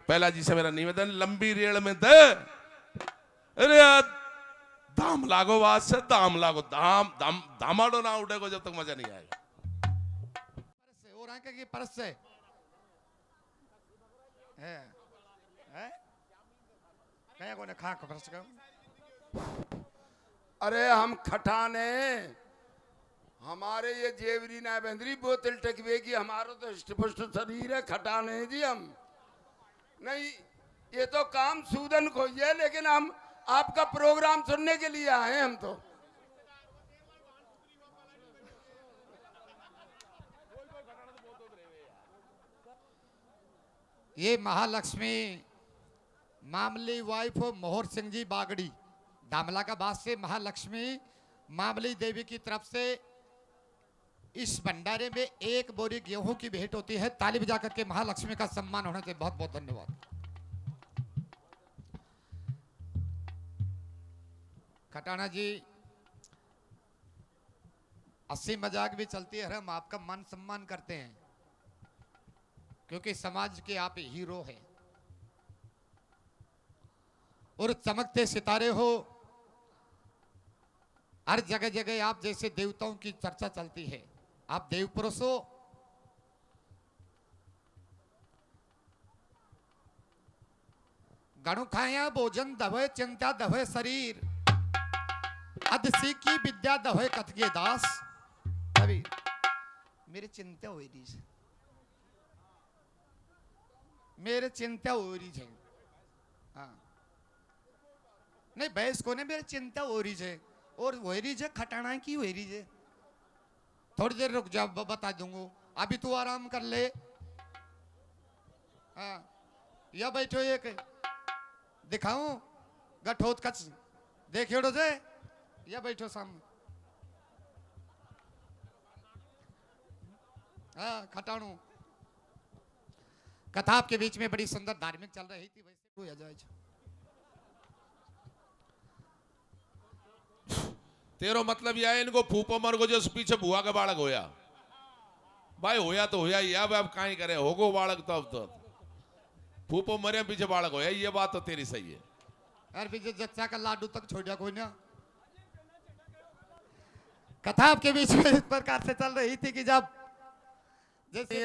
पहला जी से मेरा निवेदन, लंबी रेल में दे, अरे दाम लागो, बात से दाम लागो, दाम दाम दामाडो ना उठेगो जब तक मजा नहीं आएगा। और आके की परस से है है कया को ने खा को परस का। अरे हम खटाने हमारे ये जेवरी ना बंदरी बोतल टकवे की, हमारा तो हृष्ट शरीर है, खटाने जी हम नहीं। ये तो काम सूदन को ही है, लेकिन हम आपका प्रोग्राम सुनने के लिए आए हम तो। ये महालक्ष्मी मामली वाइफ मोहर सिंह जी बागड़ी दामला का बात से महालक्ष्मी मामली देवी की तरफ से इस भंडारे में 1 बोरी गेहूं की भेंट होती है। ताली बजा करके महालक्ष्मी का सम्मान होने से बहुत बहुत धन्यवाद। खटाना जी, हंसी मजाक भी चलती है, हम आपका मान सम्मान करते हैं क्योंकि समाज के आप हीरो हैं और चमकते सितारे हो। हर जगह जगह आप जैसे देवताओं की चर्चा चलती है, आप देव पुरुष हो। गणु खाया भोजन दवे चिंता दवे शरीर, अध सीखी विद्या दवे कथगे दास। तभी मेरी चिंता हो रही है, मेरे चिंता हो रही है। हाँ नहीं बहस को ने मेरी चिंता हो रही है और हो रही है खटाना की हो रही है। थोड़ी देर रुक जा, बता दूंगा, अभी तू आराम कर ले। हाँ या बैठो, एक दिखाऊं गठोत कच देखियो जे, या बैठो सामने। हाँ खटाणू कथा आपके बीच में बड़ी सुंदर धार्मिक चल रही थी, वैसे कोई आ जाए। तेरो मतलब यह है इनको फूफो मर गो जो पीछे बुआ का बालक होया, भाई होया तो होया ही, अब काई करे, होगो बालक तो अब तो फूफो मरे पीछे बालक होया, ये बात तो तेरी सही है। यार पीछे जच्चा का लाडू तक छोड़ा कोई ना। कथा आपके बीच में इस प्रकार से चल रही थी कि जब जैसे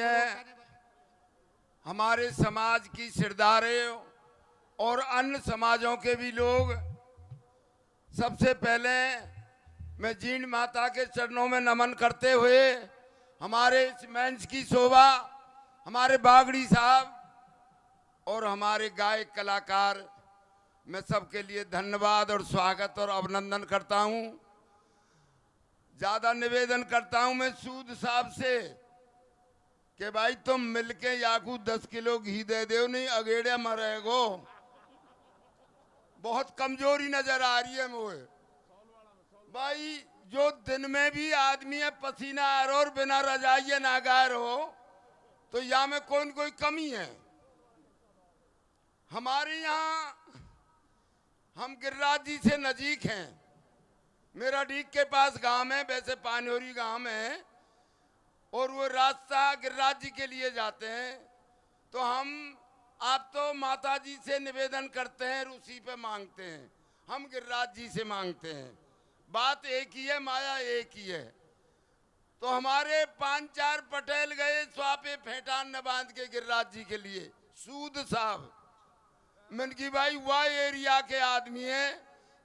हमारे समाज की सिरदारें और अन्य समाजों के भी लोग, सबसे पहले मैं जीण माता के चरणों में नमन करते हुए हमारे इस मंच की शोभा, हमारे बागड़ी साहब और हमारे गायक कलाकार, मैं सबके लिए धन्यवाद और स्वागत और अभिनंदन करता हूं। ज्यादा निवेदन करता हूं मैं सूद साहब से कि भाई तुम मिलके याकू 10 किलो घी दे दो, नहीं अगेड़े मरेगो। बहुत कमजोरी नजर आ रही है मुझे भाई। जो दिन में भी आदमी है पसीना आ रहा और बिना रजाइए नागार हो, तो या में कोई न कोई कमी है। हमारे यहाँ हम गिरिराज जी से नजीक हैं, मेरा डीग के पास गांव है, वैसे पानोरी गांव है, और वो रास्ता गिरिराज जी के लिए जाते हैं। तो हम आप तो माता जी से निवेदन करते हैं, रूसी पे मांगते हैं, हम गिरिराज जी से मांगते हैं। बात एक ही है, माया एक ही है। तो हमारे 5-4 पटेल गए स्वापे फेंटान न बांध के गिरिराज जी के लिए, सूद साहब मन की भाई वह एरिया के आदमी है,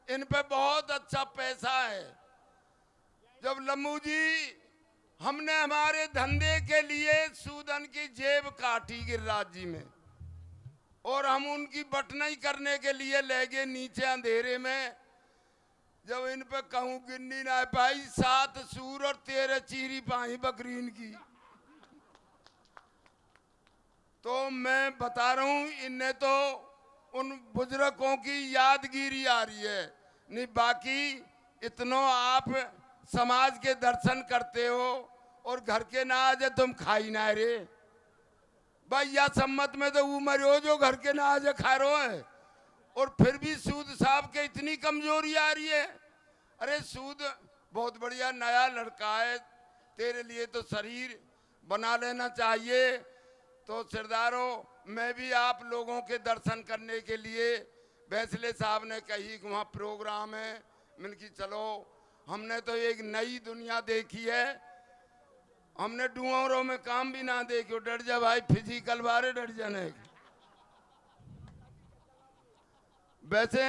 इन पे बहुत अच्छा पैसा है। जब लम्बू जी हमने हमारे धंधे के लिए सूदन की जेब काटी गिरिराज जी में, और हम उनकी बटनाई करने के लिए ले गए नीचे अंधेरे में। जब इन पे कहूं गिननी ना पाई, 7 सूर और 13 चीरी पाई बकरीन की। तो मैं बता रहा हूं, इनने तो उन बुजुर्गों की यादगिरी आ रही है। नहीं बाकी इतनो आप समाज के दर्शन करते हो और घर के ना आज तुम खाई ना रे भाई, या सम्मत में तो उमर हो जो घर के ना आज खा रो है, और फिर भी सूद साहब के इतनी कमजोरी आ रही है। अरे सूद बहुत बढ़िया नया लड़का है, तेरे लिए तो शरीर बना लेना चाहिए। तो सरदारों, मैं भी आप लोगों के दर्शन करने के लिए, बैसले साहब ने कही कि वहाँ प्रोग्राम है, मैंने की चलो। हमने तो एक नई दुनिया देखी है, हमने डुआरों में काम भी ना देखो। डर जा भाई, फिजिकल बारे डर जाने। वैसे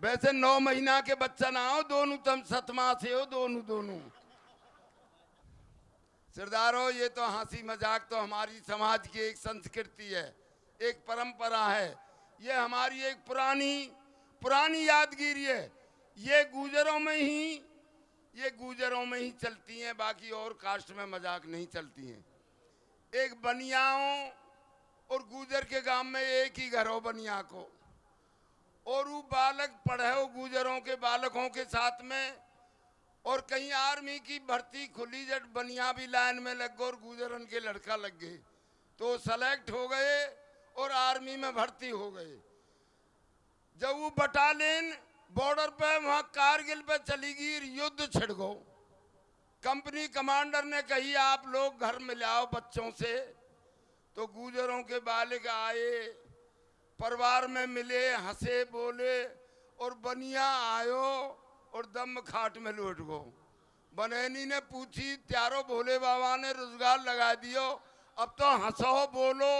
वैसे 9 महीना के बच्चा ना हो, दोनों तुम सतमा से हो, दोनों। सरदारों, ये तो हंसी मजाक तो हमारी समाज की एक संस्कृति है, एक परंपरा है। ये हमारी एक पुरानी यादगिरी है। ये गुजरों में ही चलती हैं, बाकी और कास्ट में मजाक नहीं चलती हैं। एक बनियाओं और गुजर के गांव में एक ही घर हो बनिया को, और वो बालक पढ़े हो गुजरों के बालकों के साथ में। और कहीं आर्मी की भर्ती खुली, जब बनिया भी लाइन में लग गए और गुजरन के लड़का लग गए, तो सेलेक्ट हो गए और आर्मी में भर्ती हो गए। जब वो बटालियन बॉर्डर पे वहां कारगिल पे चली गई, युद्ध छिड़ गो। कंपनी कमांडर ने कही आप लोग घर में लाओ बच्चों से। तो गुजरों के बालक आए, परिवार में मिले, हंसे बोले, और बनिया आयो और दम खाट में लौट गो। बनैनी ने पूछी, त्यारो भोले बाबा ने रोजगार लगा दियो, अब तो हंसो बोलो।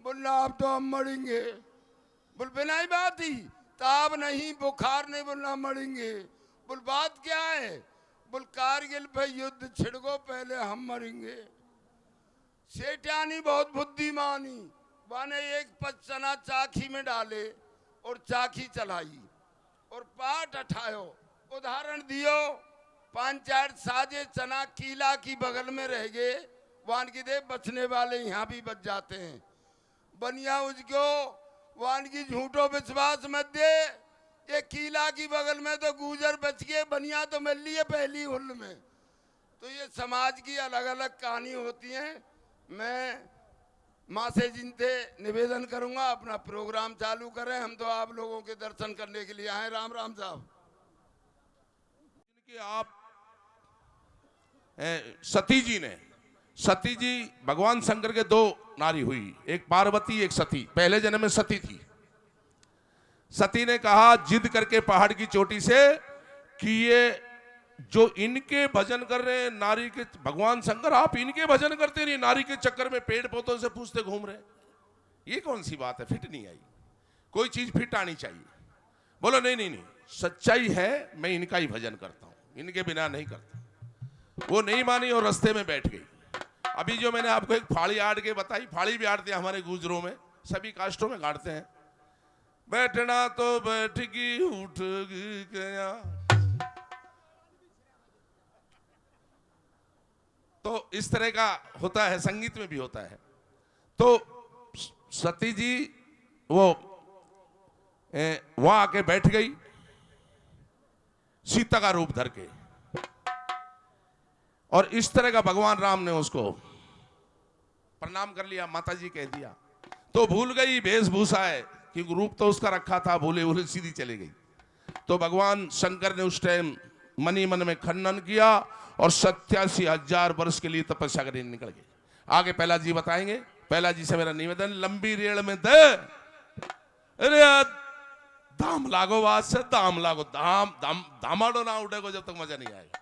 बोला अब तो हम मरेंगे। बोल बिना ही बात ही, ताब नहीं, बुखार नहीं, बोलना मरेंगे। बोल बात क्या है? बोल कारगिल पे युद्ध छिड़को, पहले हम मरेंगे। सेठानी बहुत बुद्धिमानी, वाने एक पच चना चाखी में डाले और चाखी चलाई और पाट उठायो, उदाहरण दियो। 5-4 साजे चना कीला की बगल में रह गए, वान की दे बचने वाले यहाँ भी बच जाते हैं। बनिया उसको वान की झूठो विश्वास मत दे, ये कीला की बगल में तो गुजर बच गए, बनिया तो मिल लिए पहली हुल में। तो ये समाज की अलग अलग कहानी होती है। मैं माँ से जिनसे निवेदन करूंगा, अपना प्रोग्राम चालू करें। हम तो आप लोगों के दर्शन करने के लिए आए। राम राम साहब। कि आप सती जी भगवान शंकर के 2 नारी हुई, एक पार्वती एक सती। पहले जन्म में सती थी। सती ने कहा जिद करके पहाड़ की चोटी से कि ये जो इनके भजन कर रहे हैं नारी के, भगवान शंकर आप इनके भजन करते नहीं, नारी के चक्कर में पेड़ पौधों से पूछते घूम रहे, ये कौन सी बात है? फिट नहीं आई, कोई चीज फिट आनी चाहिए। बोलो नहीं, सच्चाई है, मैं इनका ही भजन करता हूं, इनके बिना नहीं करता। वो नहीं मानी और रास्ते में बैठ गई। अभी जो मैंने आपको एक फाड़ी आड़ के बताई, फाड़ी भी आड़ते हैं हमारे गुजरों में, सभी कास्टों में गाड़ते हैं। बैठना तो बैठगी उठ गया, तो इस तरह का होता है, संगीत में भी होता है। तो सती जी वो वहां आके बैठ गई सीता का रूप धर के, और इस तरह का भगवान राम ने उसको प्रणाम कर लिया, माता जी कह दिया। तो भूल गई वेशभूषा है, क्योंकि रूप तो उसका रखा था, भूले भूले सीधी चली गई। तो भगवान शंकर ने उस टाइम मनी मन में खनन किया और 87,000 वर्ष के लिए तपस्या करके निकल गए। आगे पहला जी बताएंगे। पहला जी से मेरा निवेदन, लंबी रेड़ में दे, अरे दाम लागो, बात से दाम लागो, दामाडो ना उठेगो जब तक मजा नहीं आएगा।